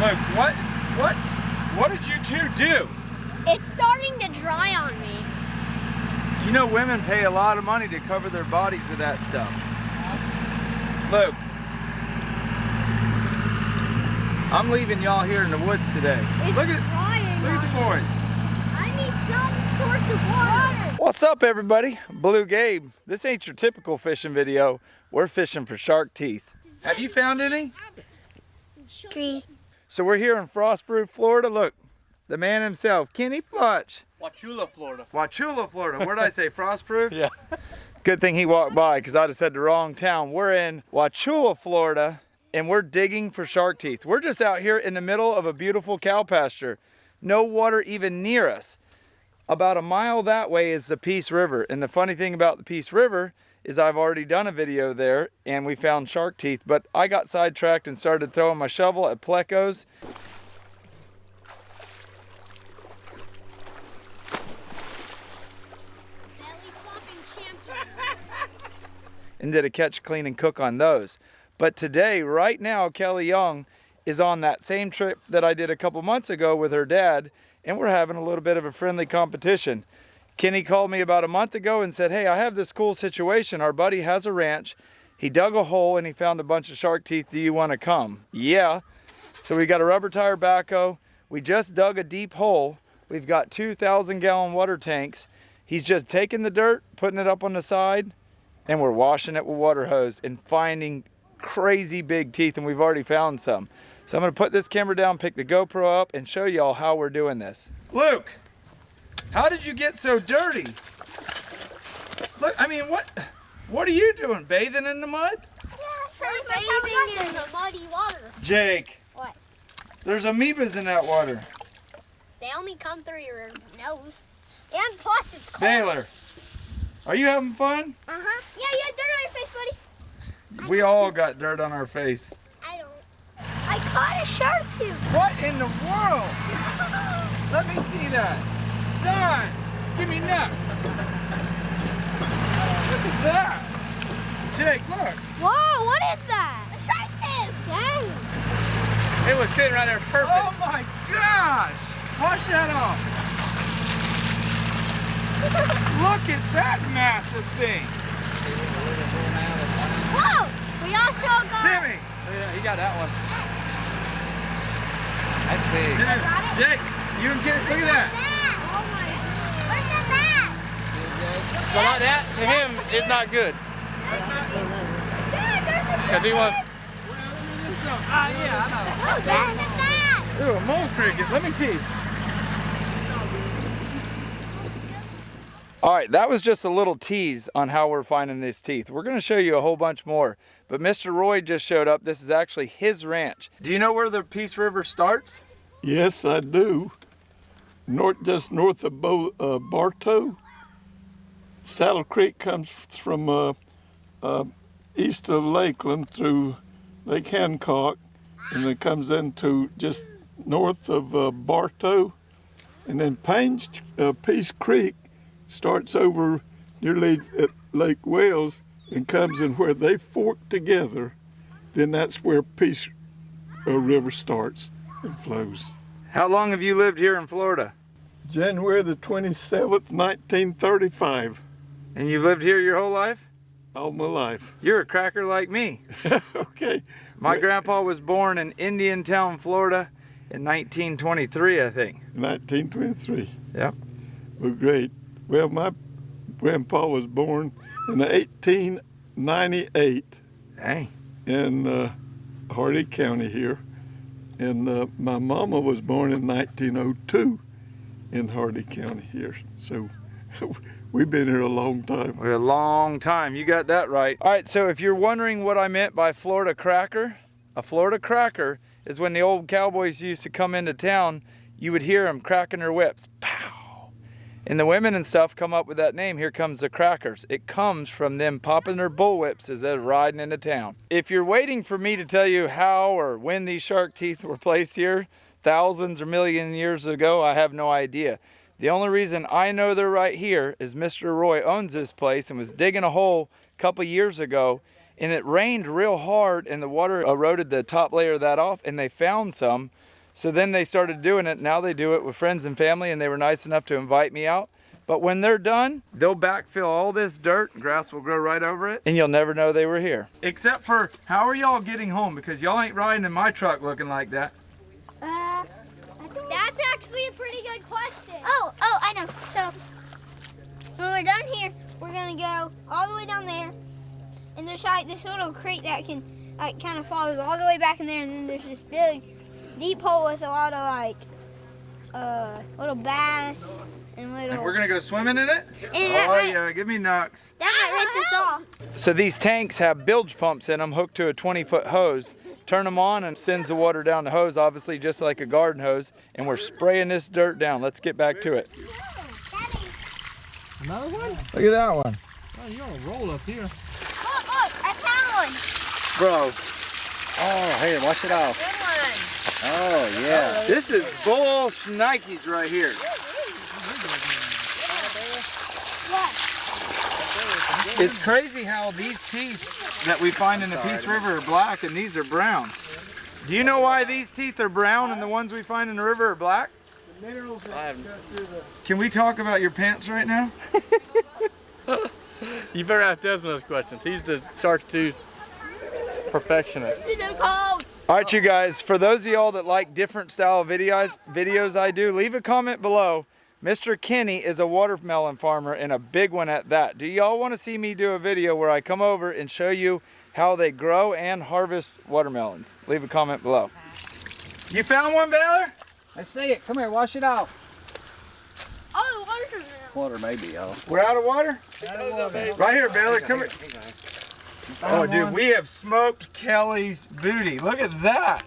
Look, what did you two do? It's starting to dry on me. You know women pay a lot of money to cover their bodies with that stuff. Look, I'm leaving y'all here in the woods today. Look at the boys. I need some source of water. What's up, everybody? BlueGabe. This ain't your typical fishing video. We're fishing for shark teeth. Have you found any? 3. So we're here in Frostproof, Florida. Look, the man himself, Kenny Flutch. Wauchula, Florida. Wauchula, Florida. Where did I say? Frostproof? Yeah. Good thing he walked by, because I'd have said the wrong town. We're in Wauchula, Florida, and we're digging for shark teeth. We're just out here in the middle of a beautiful cow pasture. No water even near us. About a mile that way is the Peace River. And the funny thing about the Peace River is I've already done a video there and we found shark teeth, but I got sidetracked and started throwing my shovel at plecos. And did a catch, clean, and cook on those. But today, right now, Kelly Young is on that same trip that I did a couple months ago with her dad, and we're having a little bit of a friendly competition. Kenny called me about a month ago and said, hey, I have this cool situation. Our buddy has a ranch. He dug a hole and he found a bunch of shark teeth. Do you want to come? Yeah. So we got a rubber tire backhoe. We just dug a deep hole. We've got 2,000-gallon water tanks. He's just taking the dirt, putting it up on the side, and we're washing it with water hose and finding crazy big teeth, and we've already found some. So I'm gonna put this camera down, pick the GoPro up, and show y'all how we're doing this. Luke, how did you get so dirty? Look, I mean, what are you doing, bathing in the mud? Yeah, bathing in the muddy water. Jake. What? There's amoebas in that water. They only come through your nose. And plus it's cold. Baylor, are you having fun? Uh-huh. Yeah, you had dirt on your face, buddy. We all got dirt on our face. I don't. I caught a shark tooth. What in the world? Let me see that. Son, give me nuts. Look at that. Jake, look. Whoa, what is that? A shark tooth. Dang. It was sitting right there perfect. Oh my gosh. Wash that off. Look at that massive thing. Whoa, we also got... Timmy. Yeah, he got that one. That's big. Jake, you and Kenny, look at that. Oh my God. Where's that? So like that, to him, it's not good. That's not... Because he wants... yeah, I know. Where's that? Ooh, a mole cricket. Let me see. All right, that was just a little tease on how we're finding these teeth. We're going to show you a whole bunch more. But Mr. Roy just showed up. This is actually his ranch. Do you know where the Peace River starts? Yes, I do. Just north of Bartow. Saddle Creek comes from east of Lakeland through Lake Hancock, and it comes into just north of Bartow. And then Peace Creek starts over nearly at Lake Wales and comes in where they fork together. Then that's where Peace River starts and flows. How long have you lived here in Florida? January the 27th, 1935. And you've lived here your whole life? All my life. You're a cracker like me. Okay. My grandpa was born in Indiantown, Florida in 1923, I think. 1923. Yep. Well, great. Well, my grandpa was born in 1898 Hey. in Hardy County here. And my mama was born in 1902 in Hardy County here. So we've been here a long time. A long time. You got that right. All right, so if you're wondering what I meant by Florida cracker, a Florida cracker is when the old cowboys used to come into town, you would hear them cracking their whips. Pow! And the women and stuff come up with that name. Here comes the crackers. It comes from them popping their bullwhips as they're riding into town. If you're waiting for me to tell you how or when these shark teeth were placed here, thousands or millions of years ago, I have no idea. The only reason I know they're right here is Mr. Roy owns this place and was digging a hole a couple years ago, and it rained real hard and the water eroded the top layer of that off, and they found some. So then they started doing it. Now they do it with friends and family, and they were nice enough to invite me out. But when they're done, they'll backfill all this dirt, and grass will grow right over it, and you'll never know they were here. Except for, how are y'all getting home? Because y'all ain't riding in my truck looking like that. That's actually a pretty good question. Oh, I know. So, when we're done here, we're gonna go all the way down there, and there's like this little creek that can, like, kind of follows all the way back in there, and then there's this big, deep hole with a lot of, like, little bass and little... And we're gonna go swimming in it? Yeah, give me Nux. That might rinse us off. So these tanks have bilge pumps in them hooked to a 20-foot hose. Turn them on and sends the water down the hose, obviously just like a garden hose, and we're spraying this dirt down. Let's get back to it. Another one? Look at that one. Oh, you're on a roll up here. Look, I found one. Bro, Oh, here, wash it off. Good one. Oh, yeah. this is bull shnikes right here. It's crazy how these teeth that we find in the Peace River are black and these are brown. Do you know why these teeth are brown and the ones we find in the river are black? Can we talk about your pants right now? You better ask Desmond those questions. He's the shark tooth perfectionist. All right, you guys, for those of y'all that like different style videos I do, leave a comment below. Mr. Kenny is a watermelon farmer, and a big one at that. Do y'all want to see me do a video where I come over and show you how they grow and harvest watermelons? Leave a comment below. You found one, Baylor? I see it. Come here, wash it off. Oh, the water's in there. Water maybe, oh. We're out of water? Right here, Baylor. Come here. Oh, dude, we have smoked Kelly's booty. Look at that.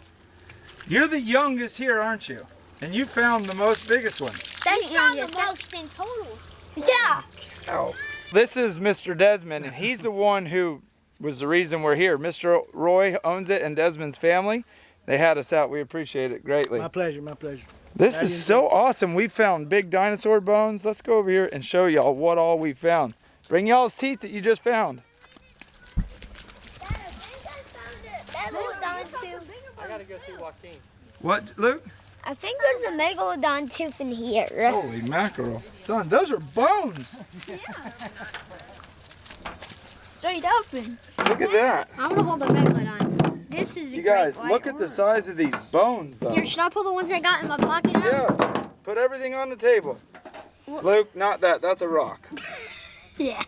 You're the youngest here, aren't you? And you found the most biggest ones. That's found the most in total. Yeah. Oh. This is Mr. Desmond, and he's the one who was the reason we're here. Mr. Roy owns it, and Desmond's family. They had us out. We appreciate it greatly. My pleasure, my pleasure. This is so awesome. We found big dinosaur bones. Let's go over here and show y'all what all we found. Bring y'all's teeth that you just found. I gotta go see Joaquin. What, Luke? I think there's a megalodon tooth in here. Holy mackerel. Son, those are bones. Straight open. Look at that. I'm gonna hold the megalodon. This is a You guys, great look at the size of these bones, though. Here, should I pull the ones I got in my pocket out? Yeah, put everything on the table. Luke, not that. That's a rock. Yeah.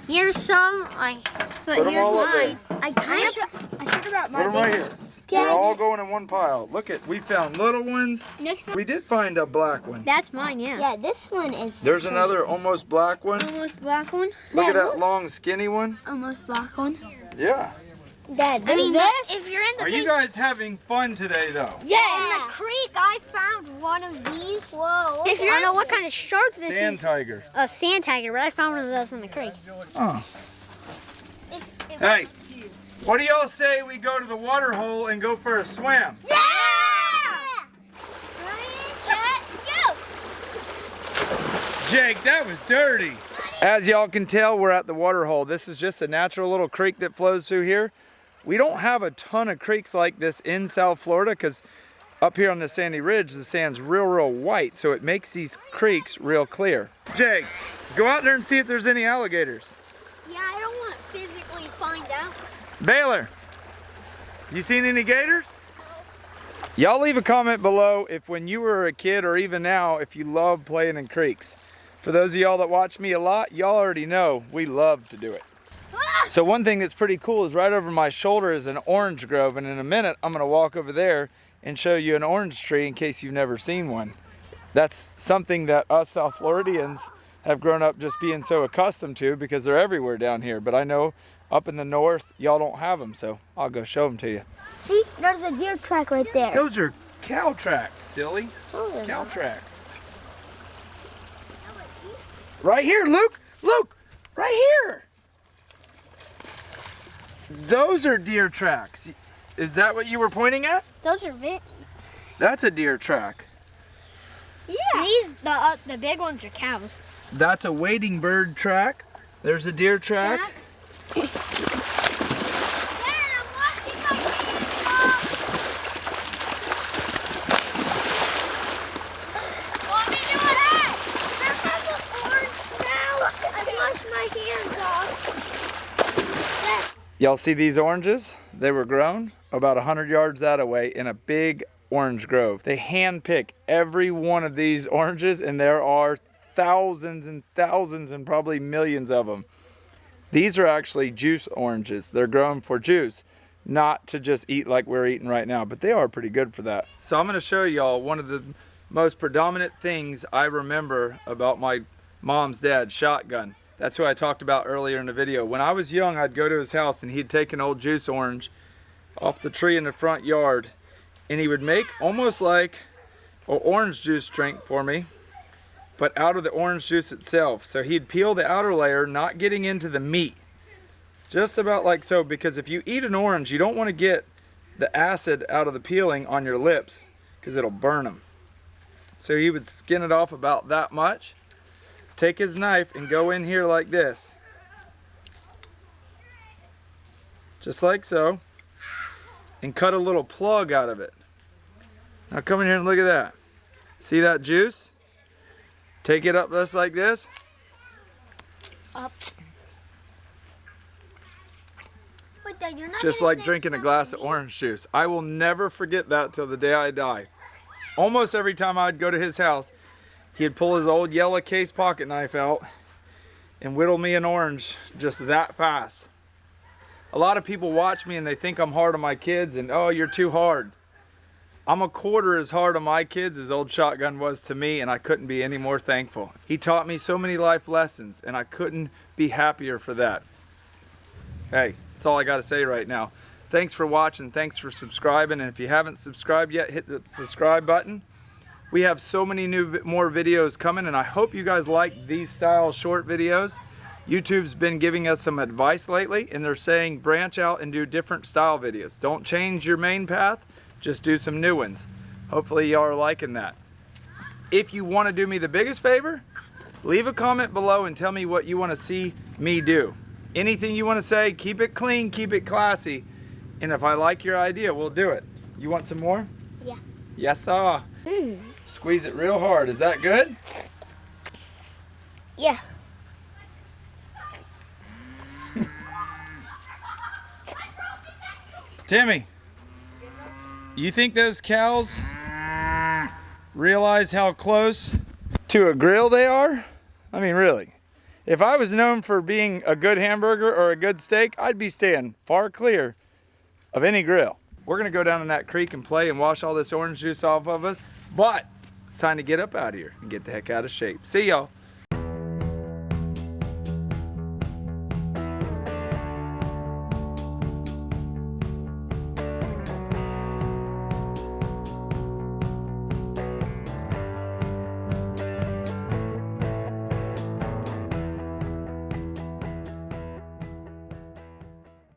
Here's some. But Put 'em here's all up mine. I should have brought Put them right here. They're all going in one pile. Look at, we found little ones. Next one. We did find a black one. That's mine, yeah. Yeah, this one is. There's another almost black one. Almost black one. Look at that long, skinny one. Almost black one. Yeah. Dad, I mean, if you're in the Are you guys having fun today, though? Yeah. In the creek, I found one of these. Whoa. If you're I don't know what kind of shark this Sand is. tiger. A sand tiger, but I found one of those in the creek. Oh. Hey, what do y'all say we go to the water hole and go for a swim? Yeah! Ready, set, go! Jake, that was dirty. As y'all can tell, we're at the water hole. This is just a natural little creek that flows through here. We don't have a ton of creeks like this in South Florida because up here on the Sandy Ridge, the sand's real white, so it makes these creeks real clear. Jake, go out there and see if there's any alligators. Yeah, I don't want to physically find out. Baylor, you seen any gators? Y'all leave a comment below if when you were a kid or even now, if you love playing in creeks. For those of y'all that watch me a lot, y'all already know we love to do it. So one thing that's pretty cool is right over my shoulder is an orange grove, and in a minute I'm gonna walk over there and show you an orange tree in case you've never seen one. That's something that us South Floridians have grown up just being so accustomed to because they're everywhere down here. But I know up in the north, y'all don't have them, so I'll go show them to you. See, there's a deer track right there. Those are cow tracks, silly. Cow tracks. Right here, Luke, right here. Those are deer tracks. Is that what you were pointing at? Those are big. That's a deer track. Yeah. The big ones are cows. That's a wading bird track. There's a deer track. Dad, I'm washing my hands off. Y'all see these oranges? They were grown about 100 yards that way in a big orange grove. They hand pick every one of these oranges, and there are thousands and thousands and probably millions of them. These are actually juice oranges. They're grown for juice, not to just eat like we're eating right now, but they are pretty good for that. So I'm gonna show y'all one of the most predominant things I remember about my mom's dad, Shotgun. That's who I talked about earlier in the video. When I was young, I'd go to his house and he'd take an old juice orange off the tree in the front yard, and he would make almost like an orange juice drink for me, but out of the orange juice itself. So he'd peel the outer layer, not getting into the meat, just about like so, because if you eat an orange, you don't want to get the acid out of the peeling on your lips because it'll burn them. So he would skin it off about that much, take his knife and go in here like this, just like so, and cut a little plug out of it. Now come in here and look at that. See that juice? Take it up just like this. Up. Wait, Dad, you're not Just gonna like say drinking a it's glass not of orange juice. I will never forget that till the day I die. Almost every time I'd go to his house, he'd pull his old yellow case pocket knife out and whittle me an orange just that fast. A lot of people watch me and they think I'm hard on my kids and, oh, you're too hard. I'm a quarter as hard on my kids as old Shotgun was to me, and I couldn't be any more thankful. He taught me so many life lessons, and I couldn't be happier for that. Hey, that's all I got to say right now. Thanks for watching. Thanks for subscribing. And if you haven't subscribed yet, hit the subscribe button. We have so many more videos coming, and I hope you guys like these style short videos. YouTube's been giving us some advice lately, and they're saying branch out and do different style videos. Don't change your main path, just do some new ones. Hopefully y'all are liking that. If you want to do me the biggest favor, leave a comment below and tell me what you want to see me do. Anything you want to say, keep it clean, keep it classy, and if I like your idea, we'll do it. You want some more? Yeah. Yes, sir. Squeeze it real hard. Is that good? Yeah. Timmy, you think those cows realize how close to a grill they are? I mean, really. If I was known for being a good hamburger or a good steak, I'd be staying far clear of any grill. We're gonna go down in that creek and play and wash all this orange juice off of us, but it's time to get up out of here and get the heck out of shape. See y'all.